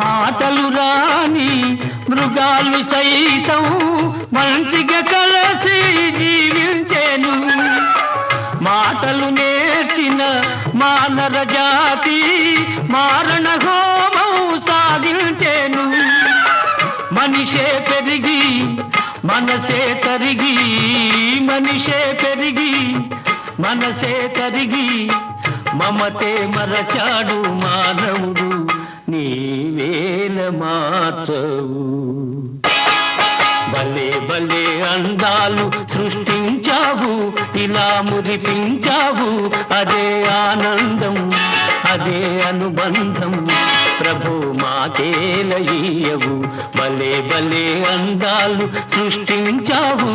మాటలు రాని మృగాలు సైతం మంచిగా కలిసి జీవించేను. మాటలు నేర్చిన మానవ జాతి మారణ హోమం సాగించేను. మనిషే పెరిగి మనసే తరిగి, మనిషే పెరిగి మనసే తరిగి, మమతే మరచాడు మానవుడు, నీవేల మార్చవు. భలే భలే అందాలు సృష్టించావు, ఇలా మురిపించావు, అదే ఆనందం అదే అనుబంధం, ప్రభు మాకేలయ్యవు. భలే భలే అందాలు సృష్టించావు.